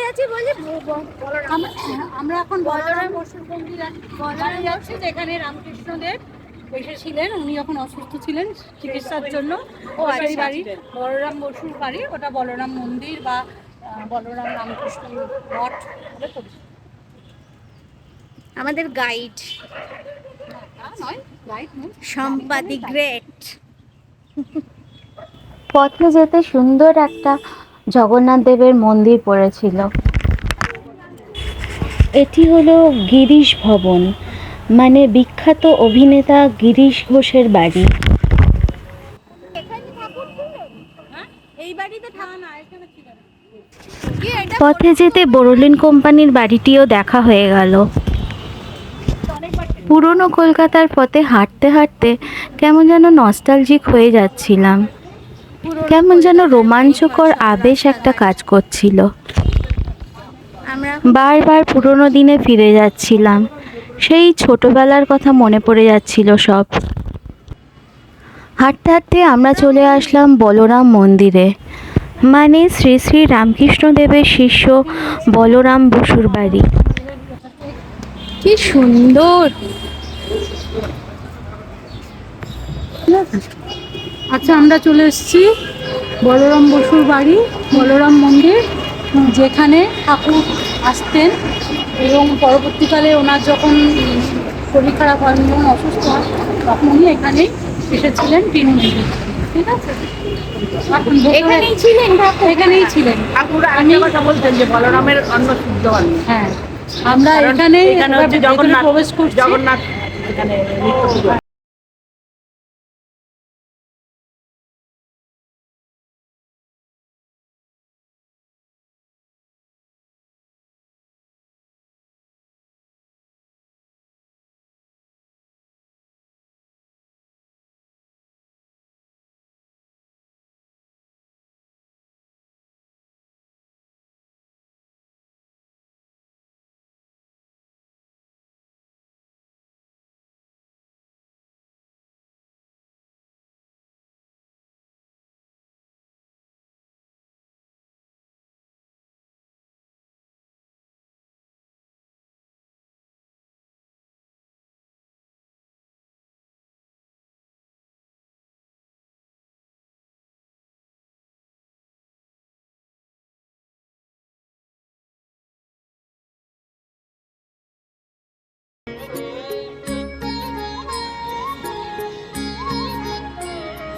যাচ্ছি বলি আমরা এখন বলরাম বসুর মন্দিরে যাচ্ছি, যেখানে রামকৃষ্ণদেব এসেছিলেন। উনি যখন অসুস্থ ছিলেন চিকিৎসার জন্য, সেই বাড়ি বলরাম বসুর বাড়ি, ওটা বলরাম মন্দির বা বলরাম রামকৃষ্ণ মঠ বলে পরিচিত। আমাদের গাইড রাইট সম্পাদি গ্রেট। পথে যেতে সুন্দর একটা জগন্নাথ দেবের মন্দির পড়েছিল। এটি হলো গিরিশ ভবন, মানে বিখ্যাত অভিনেতা গিরিশ ঘোষের বাড়ি। পথে যেতে বোরোলিন কোম্পানির বাড়িটিও দেখা হয়ে গেল। পুরনো কলকাতার পথে হাঁটতে হাঁটতে কেমন যেন নস্টালজিক হয়ে যাচ্ছিলাম, কেমন যেন রোমাঞ্চকর আবেশ একটা কাজ করছিল। বারবার পুরনো দিনে ফিরে যাচ্ছিলাম, সেই ছোটবেলার কথা মনে পড়ে যাচ্ছিল সব। হাঁটতে হাঁটতে আমরা চলে আসলাম বলরাম মন্দিরে, মানে শ্রী শ্রী রামকৃষ্ণদেবের শিষ্য বলরাম বসুর বাড়ি। কি সুন্দর! আচ্ছা, আমরা চলে এসেছি বলরাম বসুর বাড়ি, বলরাম মন্দির, যেখানে ঠাকুর আসতেন এবং পরবর্তীকালে ওনার যখন শরীর খারাপ হয়, যখন অসুস্থ হয়, তখন উনি এখানেই এসেছিলেন ট্রিটমেন্টে। ঠিক আছে, এখানেই ছিলেন এখানেই ছিলেন ঠাকুর আগে কথা বলতেন যে বলরামের অন্ন শুদ্ধ হয়। হ্যাঁ, আমরা এখানে জগন্নাথ প্রবেশ করছি। জগন্নাথ এখানে নিত্য পুজো।